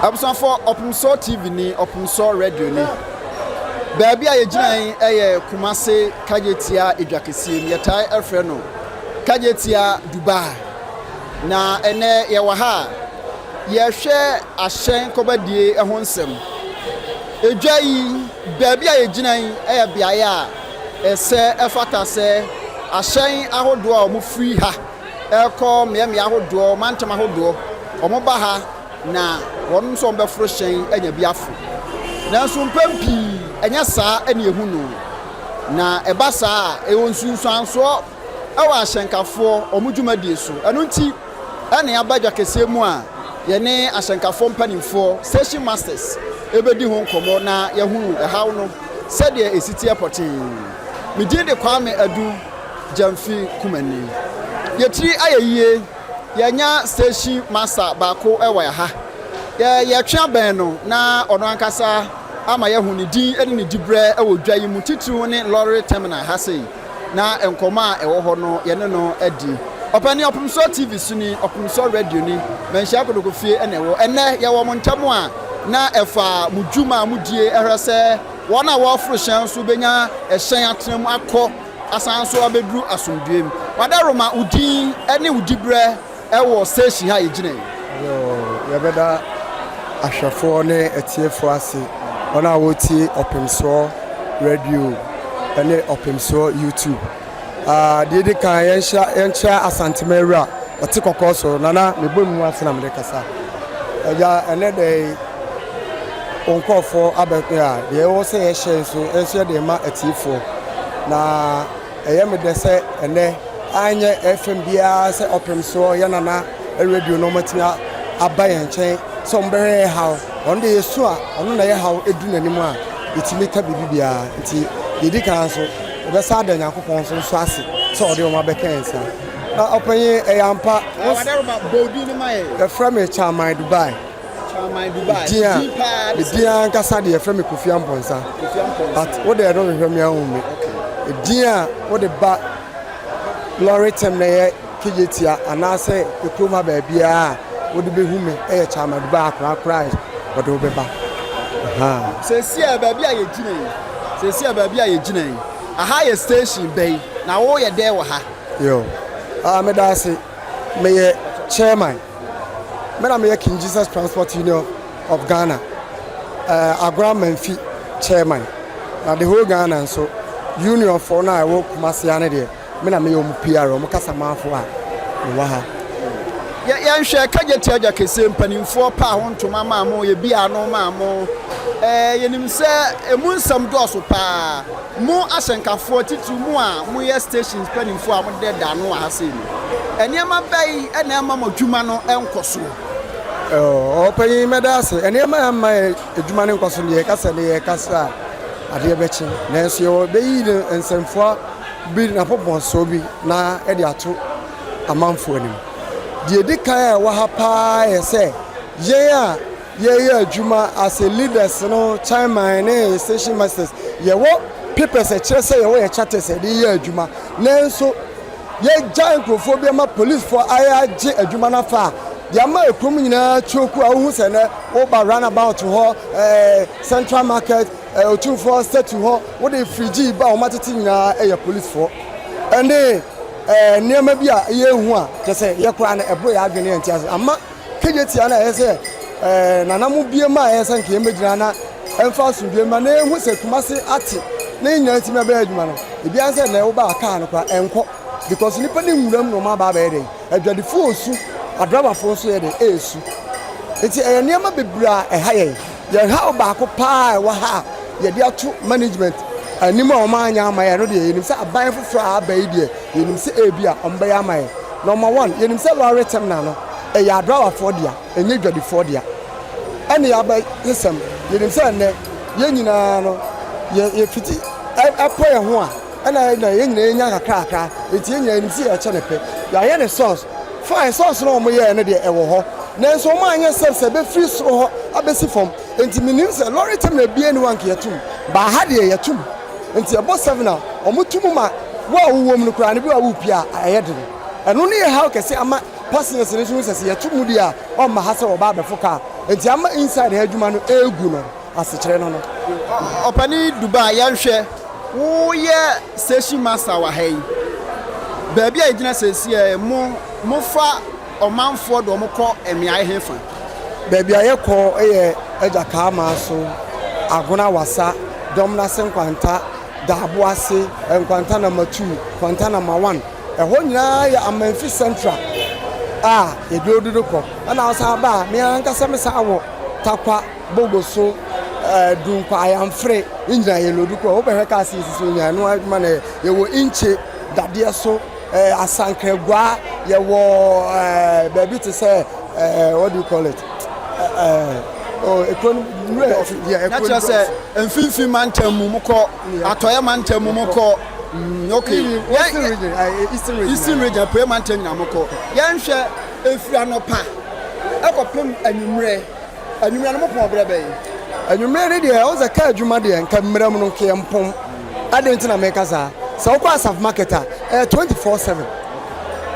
Abson for Opemsuo TV ni Opemsuo radio ni. Baby a yegyina eye Kumasi Kajetia Edwakesi ni yetai efre no. Kajetia Dubai. Na ene ye wa ha ye hwe ahyen kobadie eho nsem. Edwa yi baby a yegyina eye biaye a ese efata se ahyen ahodo a omo free ha. Eko me ahodo mantam ahodo omo ba ha na won so be froshen anya biafo na so mpampi anya saa ene ehu no na eba saa e won sunsu anso e wa ahyenkafo omudwumadie so eno nti ene abadwa kese mu a ye ne ahyenkafo mpanimfo station masters ebedi ho nkomo na ye hu ehaw no sede esiti airportin medinde kwame adu jamfi kumani yetri ayeye yanya station master baako ewa ya ha ya twa ben no na ono ankasa ama ya hu ni din eni ni dibre ewo dwa yi mu titu ne Lorry Terminals ha sei na enkoma ewo ho no ye ne no adi opani Opemsuo TV suni Opemsuo radio ni menhia kodoko fie ene wo ene ye wo montamo a na efa mudwuma mudie ehwese wona wo fro hyan so benya ehyan atenam akọ asanso abedru asomduem wadaroma udin ene udibre ewo station ha yegyina yo beda ahwefo ne etiefo ase ona woti Opemsuo radio ene Opemsuo YouTube de kan yencha asantemawura oti kokoso nana mebonu ase na mede kasa eja ene de onkofo abekya de wo se ye hye so enso de ma etiefo na eyemede se ene anye FM bia se Opemsuo ya nana radio no matia abaye nchen so mbere haw on de yesu a ono na ye haw edu nanim a etimi ka bibia nti yedi kan so be sa da Nyankopon so ase so ode o ma bekensa na openye eyampa wadaroma bodi ni mai the from Chairman Dubai dia nkasa de from Kofi Amponsa but what they don't from ya umi dia what the ba Lorry Terminals Kijetia anase ekuma ba bia wodi behu me e Chairman Dubai akra wodi obeba se sia ba bia ye gina aha ye station bay na wo ye there wa ha yo me da se me ye chairman me na me ye King Jesus Transport Union of Ghana Agreement chairman na the whole Ghana so union for na I work Kumasi ane there me na me yo mu PR mo kasa manfo a me wa ha ya nhwe kageti aja kese mpanimfo pa ho ntoma ma mo ye bia no ma mo yenim se emu nsam doso pa mo asenkafo titu mu a mo ye stations mpanimfo a mo de da no ha se ni enema bai ena ma mo dwuma no enkoso opanyi medase enema ma edwuma no enkoso ne kasa ne ye kasa ade bechi nanso yo be yi nsemfo bi na popon bi na e de ato amanfo anim die di kan wa ha pa ye se ye adwuma as a leaders no chairman ne station masters ye wo papers e kire se ye wo ye charters e ye adwuma nanso ye giant crofobia ma police for ayaje adwuma na fa de ama ekom nyina choku a wo hu se ne wo ba runabout ho central market otunfo statue ho wo de frigi ba o matete nyina ye police for and niema bi a ye hu a kese ye kura na ebo ya adwene entiase ama kejetia na ese nanamu bie ma ese nke emejira na emfa sundue ma na ehu se Kumasi ati na nya ntime ba adwuma no ebi anse na wo ba aka no kwa enko because nipa ni nwuram no ma ba ba ede adwadefo osu adrabafo osu ye de esu enti niema bebra ha ye ha ba ko pa wa ha ye de ato management anima o ma anya ama ye no de yenim se aban foforo abai de yenim se ebia omba ya ama ye number 1 yenim se Lorry Terminals no e ya drabafo dia enye dwadefo dia ene ya ba yesem yenim se ne ye nyina no ye fiti apo ye ho a ena na ye nyina enya kakra enti ye nyina yenim se ya chenepe ya ye ne source fine source no mo ye ne de e wo ho nanso o ma anya se be free so ho abesi fom enti minim se Lorry Terminals bia ni wanke yatum ba ha de yatum enti abo 7 a omutumu ma wa wuwom no kura ne bi wa wupia ayedere eno ne ye how kese ama passengers ne so se yatum dia o ma ha se wo ba befoka enti ama inside adwuma no egu no asekyere no opani Dubai yanhwe wo ye station master wa hai baabi a gina sesi mo fa omanfo do mo kɔ emia hefa baabi a ye kɔ eye agya kaama so agona wasa domna senkwanta dabo ase enkwanta na matu kwanta na ma1 ɛhɔ nyinaa yɛ amanfi central edododo kɔ ana ɔsa ba me ankasa me sa awɔ takwa bogoso dunkwa ayamfre nyina yɛ lodu kɔ obɛhwɛ ka ase sisi nyina no adwuma na yɛwɔ inche dadeɛ so asankragwa yɛwɔ baabi te sɛ what do you call it natural say mfinfin mantamu mukɔ atoya mantamu mukɔ okay eastern region pe mantam na mukɔ yanhwɛ efira no pa ekɔpem anwumre no mopɔ brɛbɛ anwumre ne deɛ o za ka adwuma deɛ nka mmeram no nke mpom adɛnti na meka saa sɛ wokɔ asaf market a 24/7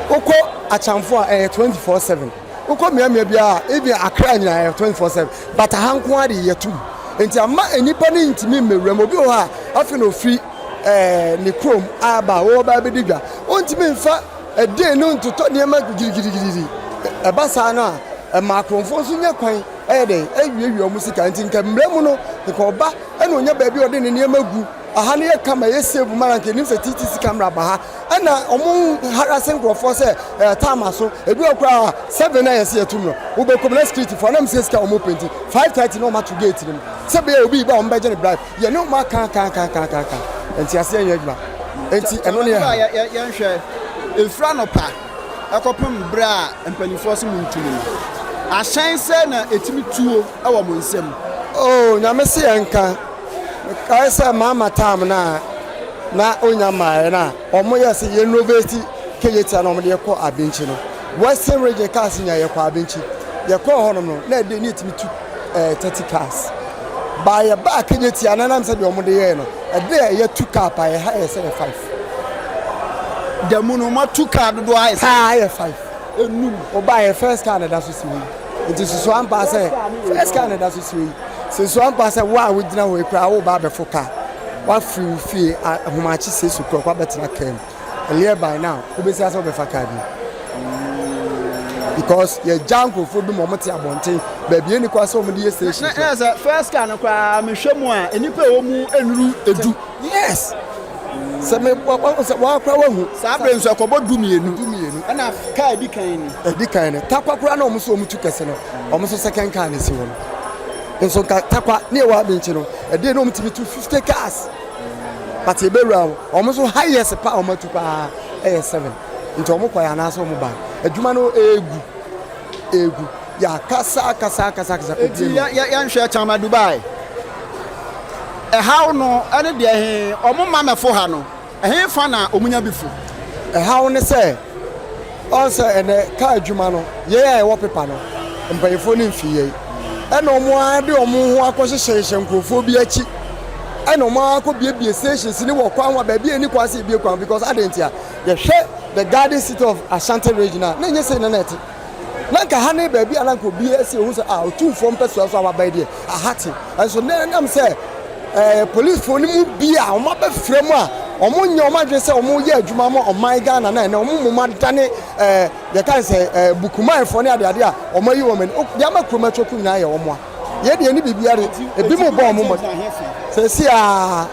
wokɔ achamfo a 24/7 uko miamia bia ebi akra nyina 24/7 but hanko ade yetum enti ama enipa ne ntimi mewram obi ho a afi no free ne chrome aba wo ba be digwa ontimi mfa ade no ntoto ne ma gigigigigi eba sa no a makromfo so nya kwan de awiawi o musika enti nka mremu no nka oba ena onya ba bi ode ne magu aha ne kama yesave maranke nim se TTC camera ba ha ana omo harassing grofo se time so ebi okra 7 na yesi atum no wo be communal security for na mse ska omo penti 5:30 no ma to gate nim se be obi ba omo be je ne bribe ye no ma kan enti ase anya adwuma enti eno ne ya nhwe efra no pa akopem bra empanifo so muntumi ahyan se na etimi tuo e wo mo nsem nyame se yanka kaisa mama tam na onya mae na omo yesi ye innovate keyeta na omo de ko abenchi no western region cars nya ye ko abenchi ye ko hono no na de ni timi 30 cars ba ye ba keyeta na nam se de omo de ye no e de ye 2 car pa ye ha ye se 5 de muno ma 2 car do ha ye 5 enum o ba ye first car na da so siwi it is so am pa say first car na da so siwi so am pa say wa we gina we kra wo ba be foka wa free ahomachi se su kro kwa betina kem earlier by now obesi asa be faka bi because ye janko fo bi mo moti abonten ba bi eni kwa so mo de station na first car no kwa mehwemu a enipa wo mu enuru edu yes se me wa kwa wa hu sa brenso akobo dumienu na car di kan ni takwakura na omo so omo tu kese no omo so second car ni si wo nso takwa ne wa benchi no ede no mtimi 250 cars but e beru omo so highest pa omo tu pa 7 nti omo kwa ya na so omo ba adwuma no egu ya kasa eti ya nhwe chama Dubai how no ene de he omo mamefo ha no he fa na omunya bifu how ne say also ene ka adwuma no ye ya wo pepa no mpayefo ni mfiye ena omo ade omo ho akɔhyehyɛ nkrofo bi achi ena omo akɔbiebie stations ni wɔ kwan wa ba bi eni kwase bie kwan because adentia ye hwɛ the garden city of Ashanti regional na nye say na net na nka ha ne ba bi ana nko bi esi ohun say otumfo mpɛso so ababai de ahate so na nam say police fo ni mu bi a omo ba frem a omo nya omo adwe say omo ye adwuma mo oman Ghana na omo mo madane ye kan say bukumai fo ne ade a omo yi women ya makroma choku nyina ye omo a ye de ni bibiare ebi mo bo omo mo say si a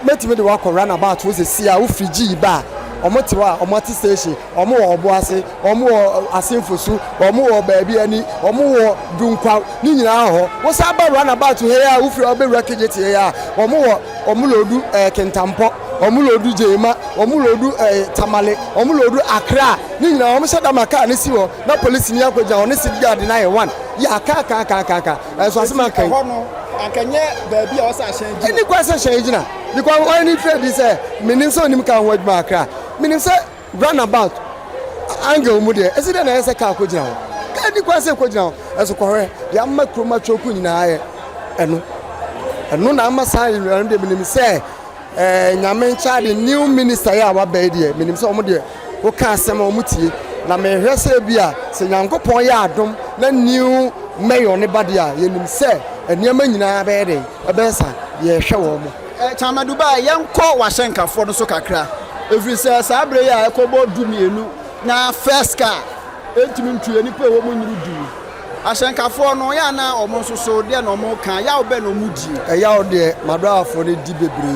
metime de wa ko run about wo say si a wo frigi ba omo ti wa omo ti station omo wo obo ase omo wo asenfosu omo wo baabi ani omo wo dunkwa ni nyina ho wo sa ba run about he ya wo free obe rekejeti he ya omo wo omo lodu kentampo omo lodu jema omo lodu tamale omo lodu akra ni nyina omo shada maka ne si ho na police ni akwaja ho ne si guard na ye 1 ya ka so asema kan ho no akanye baabi a wo sa hyen ji ni kwa sa hyen ji na because when you trade this meaning so nim kan ho adwuma akra meaning say runabout angle mu de esi de na ese ka ko gina ho ka ni kwa se ko gina ho eso ko hwe ya makroma choku nyina aye eno na amasa ran de meaning say nyame ncha de new minister ya wa ba de meaning say omo de wo ka asem omo tie na me hwe se bia se nyankopon ya adom na new mayor ne badia yenim se eniema nyina be den ebesa ye hwe wo mo Chama Dubai yenko washenkafo no so kakra every say sabre ya ekobo dumienu na first car entimi ntuye ni pe wo mo nyuru du ashenkafo no ya na omo soso de na omo kan ya obe no mudi ya ode madoafo ne di bebre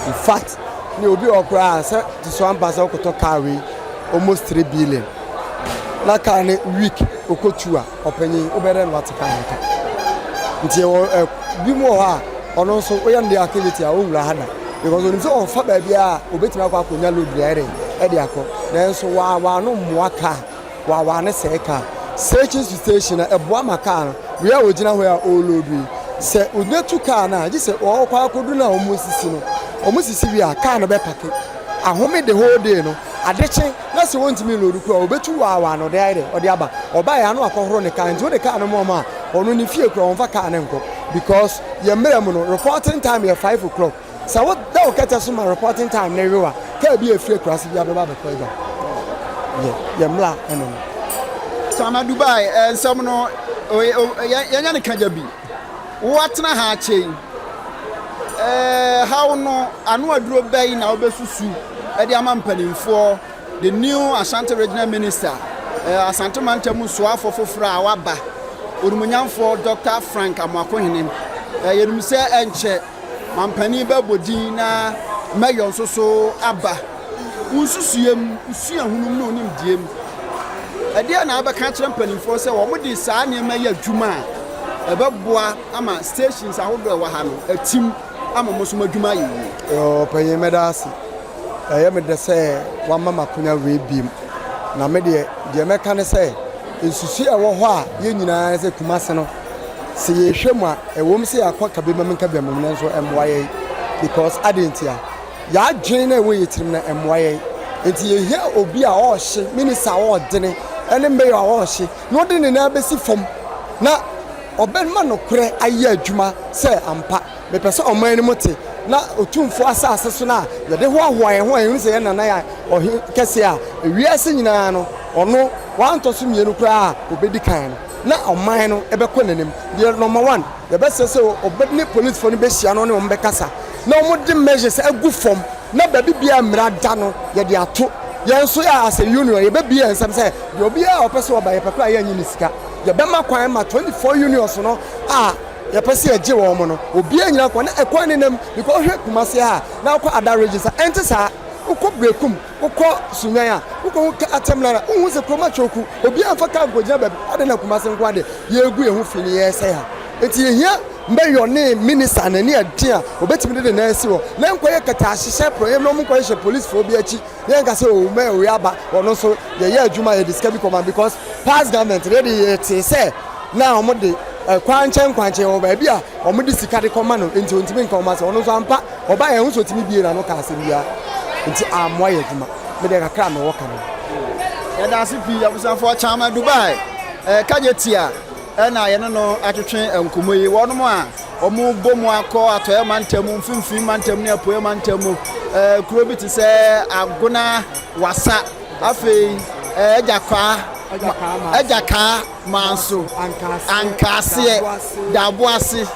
in fact ni obi okra say to so ambasa okoto car we almost 3 billion na car ne week okotua opanyin obere no watika nka nti bi mo ha ono so oya ndi activity a owura hada because oni so on fa ba bia obetima akwa akonya load ere e de akọ na nso wa no moaka wa ne se ka searching station e boa maka no we a ogina ho ya o load we se onetu car na ji se o kwa akodu na omosisi wi a car no be pake ahome the whole day no adeche na se wontimi load ku a obetu wa no de ere o de aba oba ya no akohoro ne car nti o de car no mo ma ono ni fie kro on fa car ne nko because ye merem no reporting time here 5 o'clock so what that get us my reporting time na rewa ka bi efie kro ase bi abeba be ko iba ye mla eno Sama Dubai some no yanya ne kaja bi what na ha chain how no anu aduro bai na obesusu e de amampanimfo the new Ashanti regional minister Asante Mantamu soafo foforo a waba Urumunyamfo Dr. Frank Amakohinem yenum se enche mampani babodi na mayor so aba unsusuyem usua hunum no nim diem ade na abaka kire mpanimfo se wo mudi saa ne maye adwuma ebeboa ama stations ahodo wa ha no atim ama mosoma adwuma yi panyi medasi me se wa mama kunya we bim na me de meka ne se nsusu e wo ho a ye nyina se Kumasi no se ye hwemu a ewom se yakwa kabema menka bia mem nso emwaye because adentia ya dwen na we yetirim na emwaye enti ye hia obi a o hye minisa o dene ene mbe ya o hye no de ne na besi fom na obenma no kure aye adwuma se ampa me pese oman ni mote na otumfo asase so na ye de ho ahoan ho ehun se ye nana ya ohi kese a wiase nyina no ono wanto so mienu kura obedi kan no na oman no ebekọ nanem the number 1 the best say obedi police for no be hia no ne ombe kasa na omodi measures agu form na baby bia mra da no ye de ato ye nso ya as a union ye be bia nsam say de obi a opese oba ye pekọ aye nyi sika ye be makwan ma 24 unions no ye pese eje wo mo no obi anyina kwa na ekwan nenam because hwe Kumasi ha na akwa ada register ente sa uko brekum uko sunyan uko atemla uhu se kroma choku obi amfa ka gojina baby ade na Kumasi nkwa de ye egu ehu fini ye se ha enti ye hia mbeyo ne minister na ni adia obetimi de na asi wo na nkwa ye kata ahye program no nkwa ye police for obi achi ye nka se o me o yaba ono so ye adwuma ye discovery command because past government ready ye te say na omode kwanche o ba bia omode sika de koma no enti ontimi nka oma se ono so ampa oba ye hu so timi bie na no ka asebia nti amwa ye dwuma me de kakra me woka no ya da sipi abusanfo Chama Dubai kajetia na ye no atwetwe enkomoyi wonom a omo bomu akọ atoye mantamu mfimfim mantamu ne apoye mantamu kuro bi ti se agona wasa afei ejaka manso ankase daboase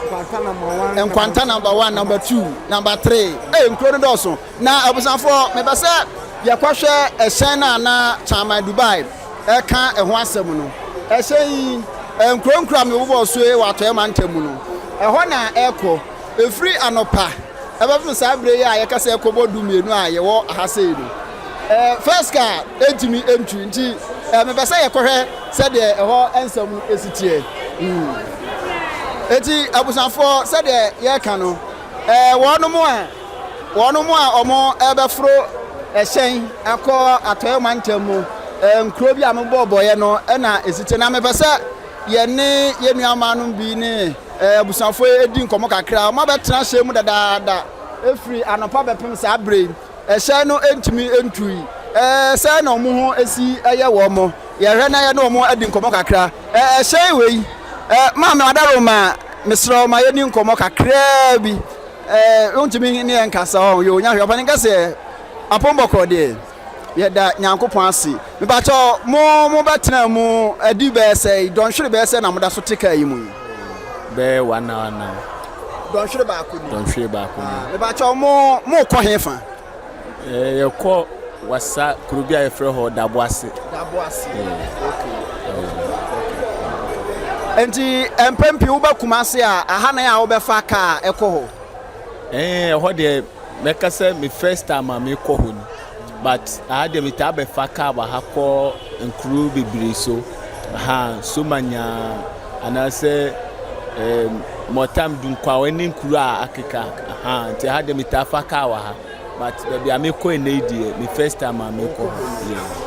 enkwanta number 1 number 2 number 3 nkuro do so na abusanfo me be se ye kwahwe ehyen na Chama Dubai ka eho asem no ehyen nkronkra me bobo so e watoye mantamu no eho na eko efri anopa ebefun sabre ya ye kase ekobo dumienu a ye wo ahase no first car entimi entry nti me pese ye kohwe se de eho ensam esitie eti abusanfo se de ye ka no wonomu a omo ebefro ehyen akọ atoye mantamu nkro bi ameboboye no na esitie na me pese ye ne ye nuamanu bi ne abusanfo edi nkomo kakra ma betena hyemu dadaada efri anopa bepem sa brain ehye no entimi entui say na omo ho esi eye wo mo ye hwe na ye na omo edi nkomo kakra ehye wei ma me wadaro ma mesro ma ye ni nkomo kakra bi ontimi ne enkasa ho yo nya hwe opani kase apomboko de Yɛda Nyankopɔn ase. Mebacho mo betena mu adi be say don hwere be say na moda so tika yi mu. Be 1 hour now. Don hwere ba ko ni. Don hwere ba ko ni. Mebacho mo kɔ hefa. Ye kɔ wasa kurubia ye frɛ ho Daboase. Okay. Enti empempi wo ba Kumasi a aha na ya wo be fa ka ekɔ ho. Ho de meka sɛ me first time a me kɔ ho ni. But I had me tabe faka ba hako nkuru bibiri so so manya and I say motam dunkwa weni nkuru a akeka nti had me tafaka wa ha but baby ameko enedi me first time ameko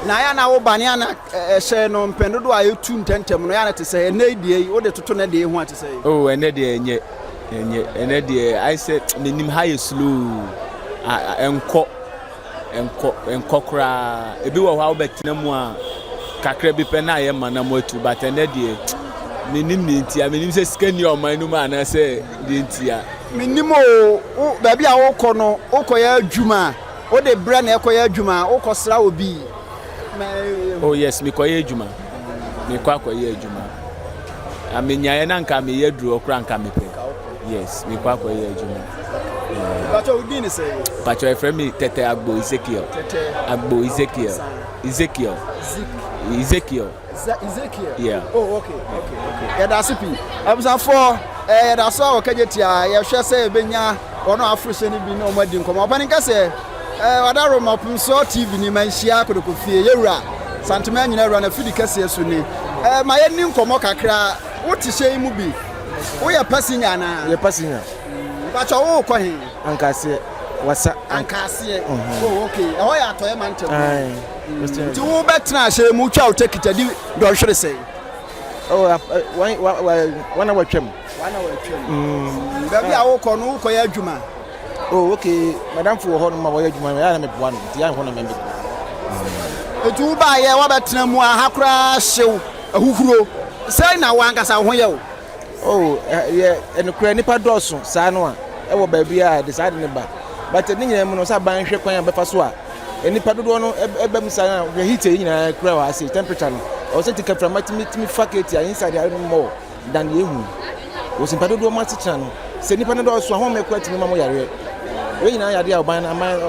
na ya na wo bane ana hye no mpendodo a yetu ntentem no ya na te say enedi wo de toto na de hu ate say oh enedi enye I said menim high slow enko enkokra ebi wo ha obetena mu a kakra bi pe na ye mana mo atu but ene de menim ni ntia menim se skani o man nu ma na se de ntia menim o ba bi a wo kɔ no wo kɔ ya adwuma wo de bra na ekɔ ya adwuma wo kɔ sra obi oh yes me kɔ ya adwuma me kɔ akɔ ya adwuma amenya ye na nka me ya duro okra nka me pe yes me kɔ akɔ ya adwuma. Pacho udini say. Pacho e friend me Tete Agbo Ezekiel. Agbo Ezekiel. Ezekiel. Yeah. Oh okay. Yeah, that's it. Abusan for that's all okajetia ye hwe say benya ono afrose ni bi na omadi nkomo. Opani ka say wadaro Opemsuo TV ni manhia kodokofie yewura. Santema nyina wura na fidi kase so ni. Ma ye ni nkomo kakra woti hye mu bi. Wo ye pasinya na. Ye pasinya. Pacho wo kɔ he ankase wasa ankase oh okay e ho ya atoye mantem ai ti wo betena hye mu twa o take tadi do hwere sei oh wana watwam ba bia wo kɔ no wo kɔ ya adwuma oh okay madam for ho no ma wo ya adwuma ya na me boa no ti ya ho na me etu wo ba ye wo betena mu a hakura hyew ahuhuro sei na wankasa ho ye wo oh yeah enukura nipa dɔso saa no a ɛwɔ baabi a decide ne ba but ne nyina mu no sa ban hwɛ kwan a bɛfa so a nipa dodo no ɛbɛm saa na heat nyina kura wa ase temperature no ɔsɛ tika from matimi faketi a inside are more than yehu o simpa dodo ma tena no sɛ nipa no dɔso a ho mekura timi ma mo yare we nyina yade a ɔban na man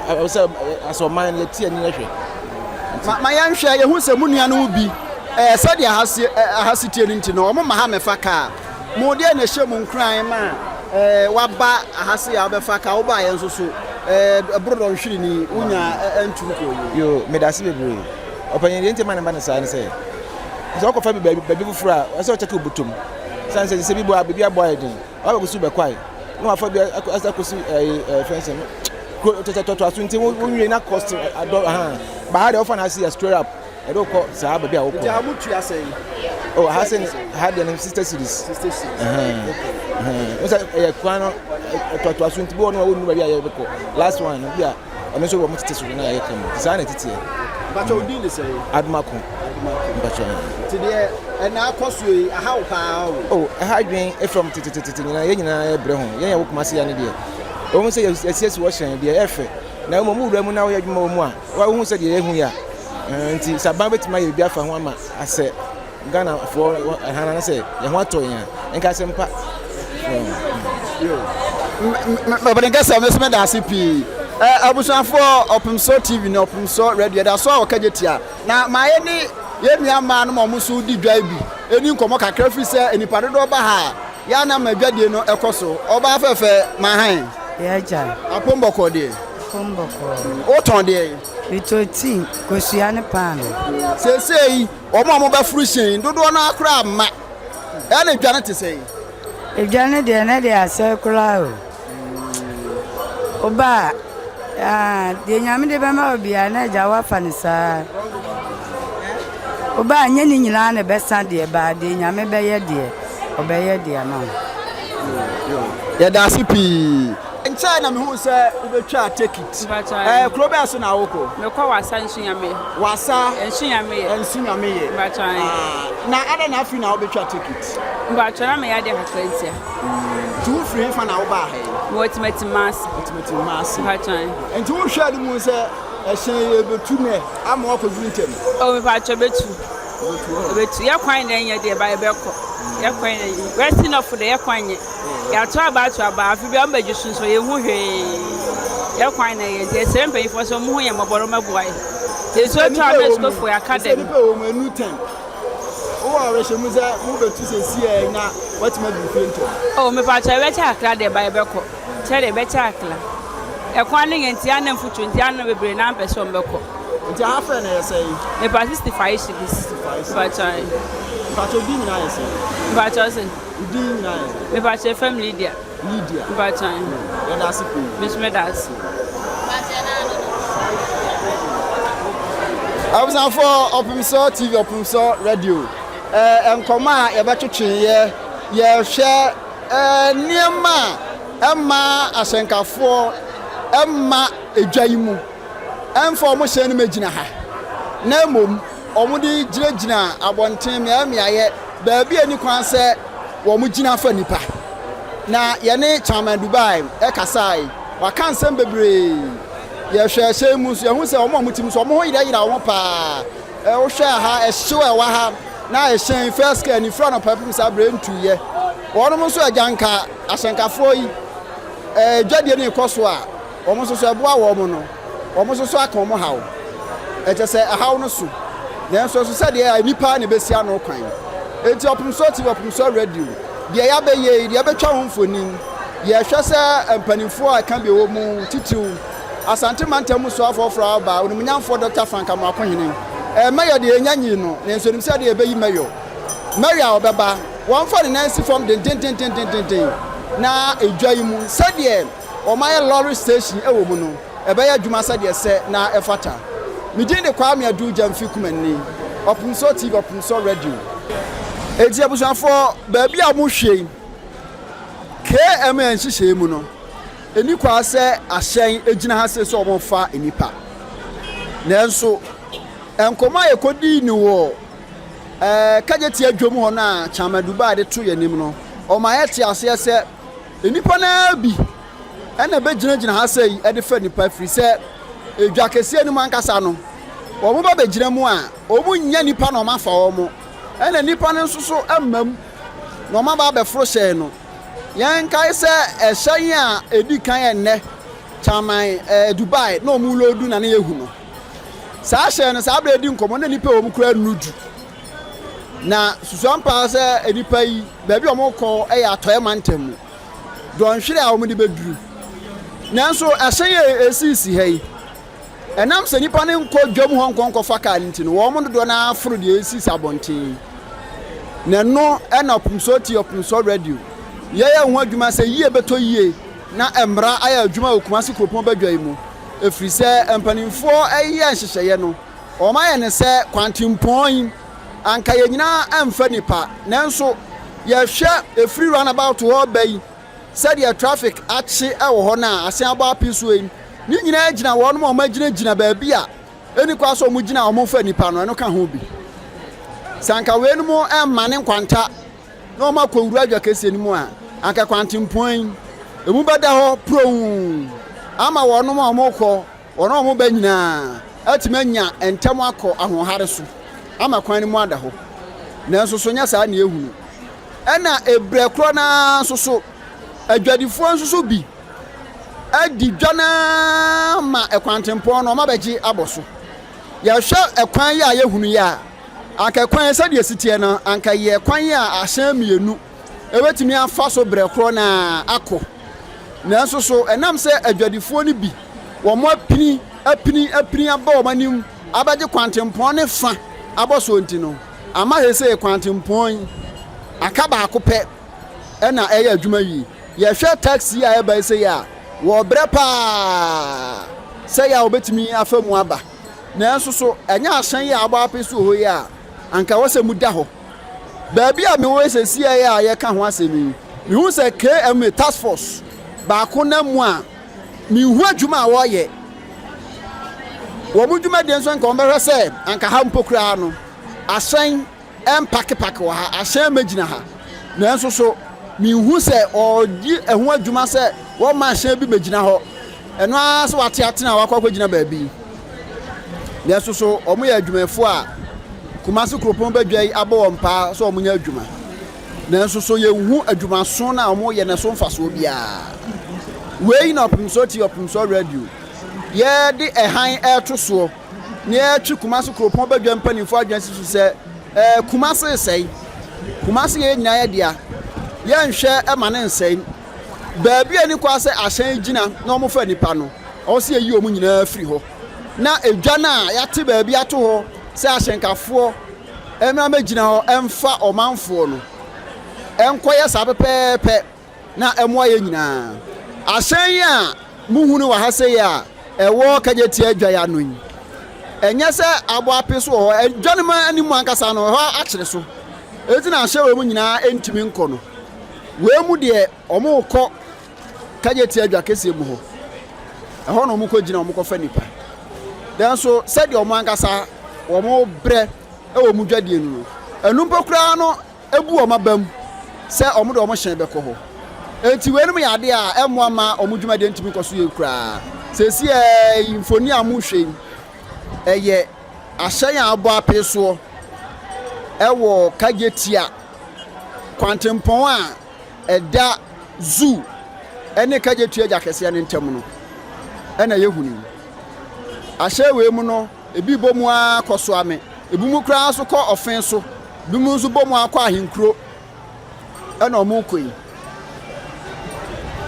ɔsɛ aso man le tie ni hwɛ ma yan hwɛ ye hu sɛ mu nua no bi said ahasi tie nti no omo ma ha mefa ka mo de na hye mu nkran ma waba ahasi ya obefa ka wo ba ye nso so aburo nhwiri ni unya antum ko yo medasi bebre opanyen de ntema na ba na sa ne se so ko fa bi baby fufura o se o check obutum san se bi bo abi abo edin o ba su be kwai no afa bi asakosi fence ko to aso nti wonwie na cost ba ha de ofa na asi ya straight up I don't call Sahaba Bia. Oh, Hassan had an sister series. Last one, yeah. I'm not sure what much to I come. Sanity. But you did say, Admacum. Today, and now cost you how? Oh, I had been from Titina, Brehon, Yan Kumasi and idea. Almost say, yes, washing the effort. Now, Mumu, now you have more. Why won't say the Emuya? Nti sababet ma ye bia fa ho ama ase Ghana for hana say ye ho ato nya enka sempa but enka say me da CP abusan for Opemsuo TV na Opemsuo radio da so akajetia na ma ye ni ye nua ma no mo so di dwa bi eni nkomo kakra fi se enipa do ba ha ya na ma dwadie no ekoso oba fefe ma han ya ja apomboko de o ton de Itoti kosia ne pan. Sesei omo ba fruition dodo na akra ma. E na dwane te sei. Edwane de na de ase kura o. Oba de nyame de be ma obia na ja wa fa ne sa. Oba nya ni nyina na be san de ba de nyame be ye de. Obeye de ama. Ya da sipi. China me hu se ubetwa take it klobe so na woko me kwa wasa nshinyame wasa nshinyame ye mbachan na ada na afi na ubetwa take it mbachan me ya de hakrantia tu free fa na wo ba ha ultimate mass mbachan enti wo hwa de mu se ɛhyɛn ebetu ne ama wakɔ duru ntɛm. O me pa cho betu. Betu ya kwan na nya de ba ebekɔ. Ya kwan na yi. West no for de ya kwan nye. Ya to aba afi bi amba jusu so ye hu hwe. Ya kwan na ye de sempe ifo so mu hu ye maboro mabuai. Te so to amesko for academy. Nipa o mu enu 10. O wa rehye mu za mu betu sesi e na watima du fie ntɛm. O me pa cho be cha akra de ba ebekɔ. Che de be cha akra. Ekwan ne nti anan futu nti anan bebre na mpɛ so mbekɔ. Nti afɛ na yɛsɛ yi. Me pa 65 cities. But Pacho bi nyina yɛsɛ. But say Di nyina yɛsɛ. me pa che family dia. Lydia. But Yɛda ase pii. Miss Medas. Abusanfo Opemsuo TV Opemsuo radio. Nkɔma a yɛbɛtwetwe yɛhwɛ nneɛma ɛma ahyɛnkafoɔ ɛma edwa yi mu. Ɛmfa ɔmo hyɛn no megyina ha. Na mmom ɔmo de gyinagyina abɔnten meameayɛ baabi ani kwan sɛ wɔmo gyina fa nipa. Na yɛne Chairman Dubai ɛkasae. Waka nsɛm bebree. Yɛhwɛ hyɛn mu so yɛhu sɛ ɔmo tim so ɔmo ho yirayira ɔmo paa. Wohwɛ ha ɛhyew ɛwɔ ha na ɛhyɛn first car ni fra no papim sa bre ntuyɛ. Wɔnom nso agyanka ahyɛnkafoɔ yi dwadie ne kɔ so a ɔmo nso so ɛboa wɔn no. Ɔmo nso so aka ɔmo haw. Ɛkyɛ sɛ ahaw no so. Nanso so sɛ deɛ nipa ne besia no kwan. Enti Opemsuo TV Opemsuo radio. Deɛ yɛabɛyɛ deɛ yɛbɛtwa ho mfonin. Yɛhwɛ sɛ mpanimfoɔ a ka bi wɔ mu titiw. Asante mantam so afɔfra aba onimnyamfo Dr. Frank Amakohene. Mayor de enyanyi no, nanso nim sɛ de ebeyi mayor. Mayor obeba, wɔn fa ne nansi form den na edwa yi mu sɛdeɛ ɔmayɛ lorry station ɛwɔ mu no. Ɛbɛyɛ adwuma sɛdeɛ sɛ na ɛfata. Midin de kwa me adu jamfi kumani. Opemsuo TV Opemsuo radio. Eti abusuafo baabi a mo hwe KMN nhyehyɛ mu no. Eni kwa sɛ ahyɛn egyina ha sɛ ɔmo fa enipa. Nanso enkoma yekodi ni wo kageti adwom ho na Chairman Dubai de to yanim no. Ɔma yɛte ase sɛ enipa na bi ɛna begyina ha sɛ ɛde fa nipa firi sɛ edwa kɛse ani man kasa no wɔn ba begyina mu a wɔn nya nipa na ɔma fa wɔn ɛna nipa no nso so amam na ɔma ba bɛforo hyɛn no yɛn kae sɛ ɛhyɛn a edi kan ɛnɛ Chairman Dubai na ɔmo lodu na ne yehu no saa hyɛn no saa abɛ di nkɔmɔ na nipa wɔn kura nudu na susuampa sɛ nipa yi baabi ɔmo kɔ ɛyɛ atɔɛ mantam mu dɔnhwere a ɔmo de bɛduru nanso ɛhyɛn esisi ha yi ɛnam sɛ nipa ne nkɔ dwam ho nkɔnkɔfa kaa nti no wɔn mo dodo na aforo de esisi abɔnten na no ɛna Opemsuo TV Opemsuo radio yɛyɛ ho adwuma sɛ yie bɛtɔ yie na mmra ayɛ adwuma wɔ Kumasi kuropɔn badwa yi mu efiri sɛ mpanimfoɔ ɛyɛ nhyehyɛeɛ no wɔn ayɛ ne sɛ kwantempɔn anka yɛ nyinaa ɛmfa nipa nanso yɛhwɛ efiri runabout hɔ bɛyi sɛdeɛ traffic akye ɛwɔ hɔ na asen abɔ api so yi ni nyinaa gyina wɔn mo ɔmo gyina baabi a eni kwa so ɔmo gyina ɔmo fa nipa no ɛno ka ho bi sanka we no mo ɛmma ne nkwanta na ɔmo akɔwura adwa kɛse ni mu a anka kwantempɔn emu bɛda hɔ pro ama wɔn mo ɔmo kɔ wɔn ɔmo ba nyinaa atime nya ntɛm akɔ ahohare so ama kwan ni mu ada hɔ nanso so nya saa na ehunu ɛna ebrɛ kro na so adwadifoɔ nso so bi adi dwana ma ɛkwantempɔn no ɔma bɛgye abɔ so yɛhwɛ ɛkwan yi a yɛhunu yi a anka ɛkwan sɛdeɛ sitie no anka yɛ kwan yi a ahyɛn mmienu ɛbɛtumi afa so brɛ koro na akɔ nanso so ɛnam sɛ adwadifoɔ no bi wɔn apini aba wɔn anim abɛgye kwantempɔn ne fa abɔ so nti no ama hɛ sɛ kwantempɔn aka baako pɛ ɛna ɛyɛ adwuma yi yɛhwɛ taxi a ɛba sɛ ya wɔbrɛ paa sɛ ya obetumi afa mu aba nanso so ɛnya ahyɛn yi abɔ apɛ so hɔ yi a anka wɔsɛ mu da hɔ baabi a me wɔ sɛsi a yɛka ho asɛm yi mehu sɛ KMA task force baako na mu a mehu adwuma a wɔyɛ wɔn mu dwuma deɛ nso nka wɔn bɛhwɛ sɛ anka ha mpokura no ahyɛn ɛmpakepake wɔ ha ahyɛn mɛgyina ha nanso so mehu sɛ ɔdi ɛho adwuma sɛ wɔn ma ahyɛn bi mɛgyina hɔ ɛno ara sɛ wate atena wakɔ akɔgyina baabi nanso so ɔmo yɛ adwumafo a Kumasi kuropɔn badwa yi abɔ wɔn paa so ɔmo nyɛ adwuma nanso so yɛnhu adwumaso na ɔmo yɛ ne so mfasoɔ biara wei na Opemsuo ti Opemsuo radio yɛde ɛhan ɛto soɔ na yɛtwe Kumasi kuropɔn badwa mpanimfo adwansi so sɛ Kumasi sɛi Kumasi yɛ nyinaa yɛ dea yɛnhwɛ ɛma ne nsɛi baabi a ni kwa sɛ ahyɛn gyina na ɔmo fa nipa no ɔsɛ yɛyi ɔmo nyinaa firi hɔ na edwa na yɛate baabi ato hɔ sɛ ahyɛnkafoɔ ɛmra mɛgyina hɔ ɛmfa ɔmanfoɔ no ɛnkɔyɛ saa pɛpɛɛpɛ na ɛmoa yɛ nyinaa ahyɛn yi a muhunu wɔ ha sɛ yɛ a ɛwɔ kagye tia adwa ya no yi ɛnyɛ sɛ abo ape so wɔ hɔ adwa no ma anim ankasa no hɔ akyere so eti na ahyɛ wɔ mu nyinaa ɛntumi nkɔ no wee mu deɛ ɔmo kɔ kagye tia adwa kɛseɛ mu hɔ ɛhɔ na ɔmo kɔ gyina ɔmo kɔ fa nipa danso sɛdeɛ ɔmo ankasa ɔmo brɛ ɛwɔ mu dwadie no ɛnu mpɔkura no ebu ɔmo abam sɛ ɔmo de ɔmo hyɛn bɛkɔ hɔ eti wei no mu yɛ ade a ɛmoa ma ɔmo dwumadeɛ ntumi kɔ so yɛ koraa sɛsi mfoni a mo hwɛ yi ɛyɛ ahyɛn a abɔ apee soɔ ɛwɔ kagye tia kwantempɔn a ɛda zoo ɛne kagye tia agya kɛseɛ ne ntɛm no ɛna yɛhu ni ahyɛ wei mu no ebi bɔ mu a kɔ so ame ebi mu koraa so kɔ ɔfen so bi mu nso bɔ mu akɔ ahenkuro ɛna ɔmo kɔ yi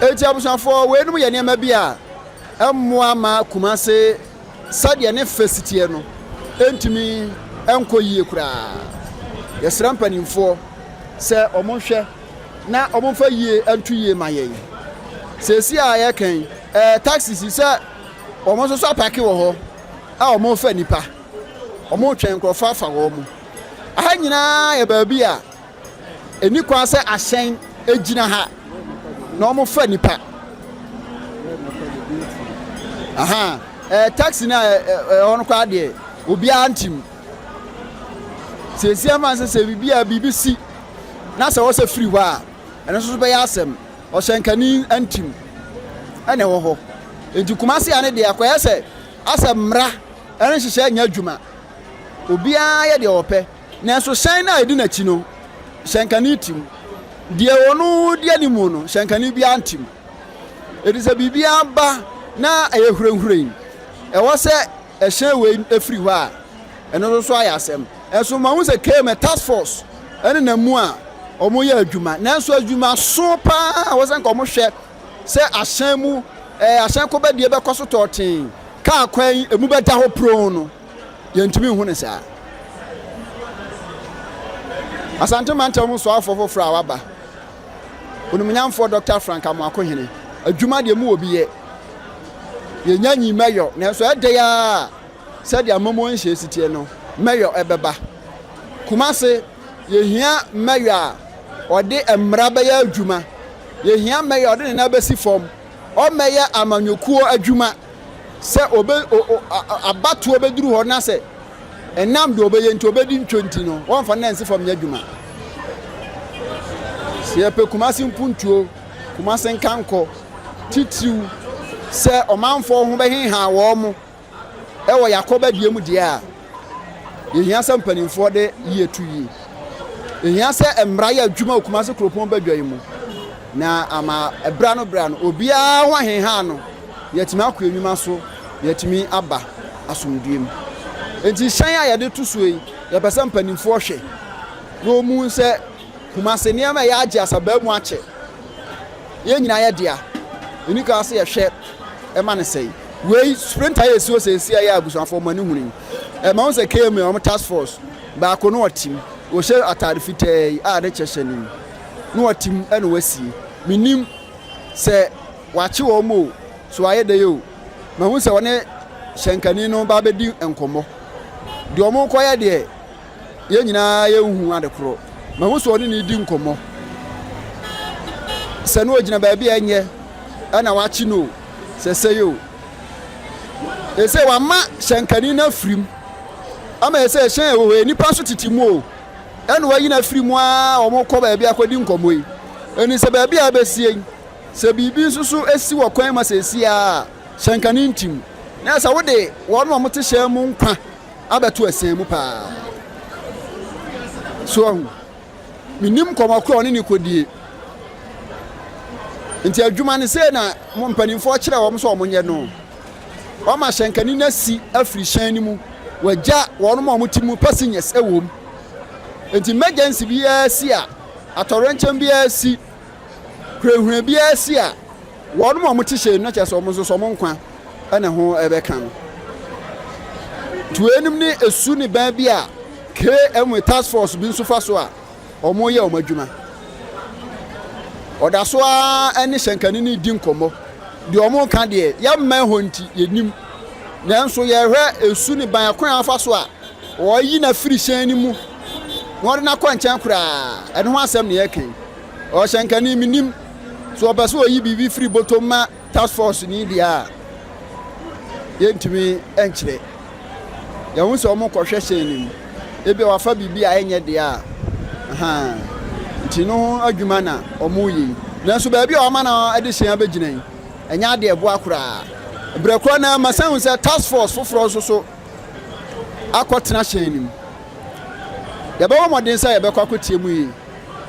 eti abusuafoɔ wei no mu yɛ nneɛma bi a ɛmmoa ma Kumasi sɛdeɛ ne fɛsitie no ɛntumi ɛnkɔ yie koraa yɛsrɛ mpanimfoɔ sɛ ɔmo hwɛ na ɔmo mfa yie ɛnto yie ma yɛn sɛsi a yɛkɛn taxis sɛ ɔmo nso so apake wɔ hɔ a ɔmo fa nipa ɔmo twɛn nkurɔfoɔ afa wɔ mo aha nyinaa yɛ baabi a eni kwan sɛ ahyɛn egyina ha na ɔmo fa nipa aha taxi na ɔno kwa deɛ obiara ntim sɛsi ama sɛ bibi si na sɛ wɔsɛ firi hɔ a ɛno nso bɛyɛ asɛm ɔhyɛnkani ntim ɛna ɛwɔ hɔ enti Kumasi ane deɛ akɔyɛ sɛ asɛ mmra ɛne hyehyɛ nya adwuma obiara yɛ deɛ ɔpɛ nanso hyɛn na edi n'akyi no hyɛnkani tim deɛ wɔno deɛ ne mu no hyɛnkani bi antim edi sɛ biribiara ba na ɛyɛ hurenhuren ɛwɔ sɛ ɛhyɛn wei efiri hɔ a ɛno nso ayɛ asɛm ɛso ma hu sɛ km task force ɛne na mu a ɔmo yɛ adwuma nanso adwuma so paa wɔsɛ nka ɔmo hwɛ sɛ ahyɛn mu ahyɛn kɔ bɛdeɛ bɛkɔ so tɔɔten kaa kwan emu bɛda hɔ pro no yɛntumi hu ne saa asante mantam so afɔ foforɔ a waba onumunyamfoɔ Dr. Frank Amoakohene adwuma deɛ mu obi yɛ yɛnya nyi mɛyɔ nanso ɛde ya sɛdeɛ amamo nhyɛ sitie no mɛyɔ ɛbɛba Kumasi yɛhia mɛyɔ a ɔde mmara bɛyɛ adwuma yɛhia mɛyɔ ɔde ne na bɛsi fam ɔmɛyɛ amanyokuo adwuma sɛ abatoɔ bɛduru hɔ na sɛ ɛnam de ɔbɛyɛ nti ɔbɛdi ntwonti no wɔmfa na nsi fam nyɛ adwuma sɛ yɛpɛ Kumasi mpuntuo Kumasi nkankɔ titiw sɛ ɔmanfoɔ ho bɛhenha wɔ mo ɛwɔ yakɔba die mu deɛ a yɛhia sɛ mpanimfoɔ de yie tu yie yɛhia sɛ mmara yɛ adwuma Kumasi kuropɔn badwa yi mu na ama bra no obiara ho ahenha no yɛtumi akɔ enwuma so yɛtumi aba asomdue mu enti hyɛn a yɛde to so yi yɛpɛ sɛ mpanimfoɔ hwɛ na ɔmu sɛ Kumasi nneɛma yɛ agye asaba mu akyɛ yɛn nyinaa yɛ dea enika sɛ yɛhwɛ ɛma ne sɛ wei sprinter yɛ si o sɛ esi ayɛ abusuafo ma ne hunu ɛma wo sɛ KM ɔmo task force baako no ɔtim wɔhyɛ atade fitaa yi a de kyɛhyɛ nim no ɔtim ɛna wasie minim sɛ wakye wɔ mo so ayɛ de yo ma hu sɛ wɔne hyɛnkani no ba bɛdi nkɔmmɔ deɛ ɔmo kɔyɛ deɛ yɛn nyinaa yɛhu ade korɔ ma hu sɛ ɔne ne di nkɔmmɔ sɛ no ogyina baabi a ɛnyɛ ɛna wakye no sɛ yo ɛsɛ wama hyɛnkani na firim ama ɛsɛ hyɛn ɛwɔ nipa so titi mu o ɛna wayi na firi mu a ɔmo kɔ baabi akɔdi nkɔmmɔ yi ɛni sɛ baabi a bɛsie sɛ biribi nso so esi wɔ kwan ma sɛ esi a hyɛnkani ntim na sɛ wode wɔn a wɔte hyɛn mu nkwa abeto asen mu pa so minim komakro oni ni kodie nti adwuma ne se na mo mpanimfo kire wo so omonye no o ma hyenkani na si afiri hyan ni mu wagya wono mo timu passengers ewom nti emergency bi si a atorenchen bi si hwehwe bi si a wono mo tihye no kyese o mo so mo nkwa ana ho ebeka no tuenim ni esu ni ban bi a KM task force bi nso fa so a omo ye omadwuma odaso a ene hyenkani ni di nkomo de omo ka de ya mma ho nti yenim nanso ye hwe esu ni ban akwan afa so a wo yi na firi hyan ni mu won na kwa nkyɛn kura ene ho asɛm ne yake o hyenkani minim so obaso oyi bibi firi botoma task force ni dia yentimi enkyere ya hu so omo kɔhwɛ hyan ni mu ebe wafa bibi a enye de a aha nti no adwuma na omo yi nanso ba bia o ma na ade hyan abeginan enya de ebo akura brekro na masan se task force foforo so akotena hyan ni mu ya ba wo modin sa ya be kwakotie mu yi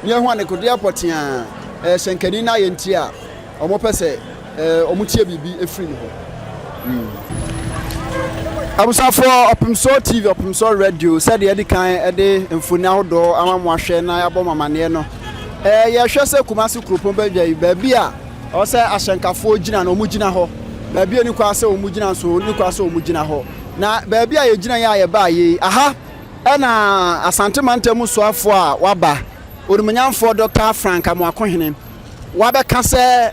ne hu anekodi airport a hyenkani na yenti a omo pese omo tie bibi efiri ni ho Abusafo Opemsuo TV Opemsuo radio said the kan ede mfoni ahodo amamo ahwe na yabo mamane no ye hwe se Kumasi kropon badwai ba bia o se ahyenkafo gina na omugina ho ba bia ni kwa se omugina so ni kwa se omugina ho na ba bia ye gina ya ba ye aha na asante mantem so afo a waba orumanyamfo Dr. Frank Amoakohene wabeka se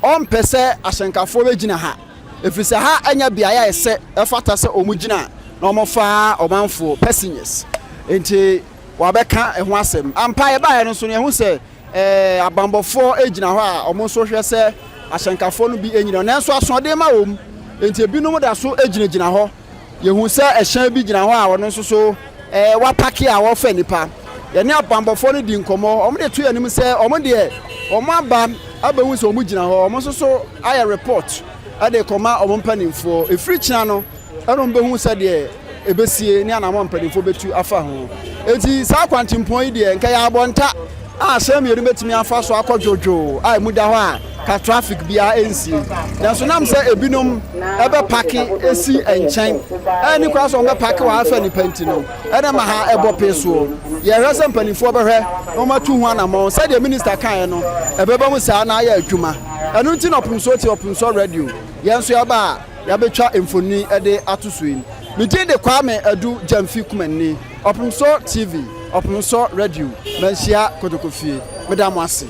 ompese ahyenkafo be gina ha efise ha anya bia ya ese efata se omugina na omofa omanfo passengers enti wabeka eho asem ampa ye ba no so ne ehu se abambofo egina ho a omo so hwe se ahyenkafo no bi enyina na enso asode ma wom enti ebinom da so egina ho yehu se ehyan bi gina ho a wono so so wapaki a wo fa nipa ye ne abambofo no di nkomo omo de to yanim se omo de omo aba abehu se omo gina ho omo so so aye report ade koma ompanimfo efiri kina no eno mbehu se de ebesie ni anamo mpanimfo betu afa ho enti sa kwantimpon yi de nka ya abonta a se me betimi afa so akodjojo a mu da ho a ka traffic bia ensi dan so nam se ebinom ebe paki esi enchen ani kwa so mbe paki wa afa ni panti no ene ma ha ebo peso ye hwese mpanimfo behwe no matu ho anamo se de minister kan no ebeba mu sa na ya adwuma enu nti no Opemsuo radio yenso ya ba ya betwa emfoni ede atosuin meje de Kwame Adu Jamfi Kumanni Opemsuo TV Opemsuo radio manhia kotokofie medam ase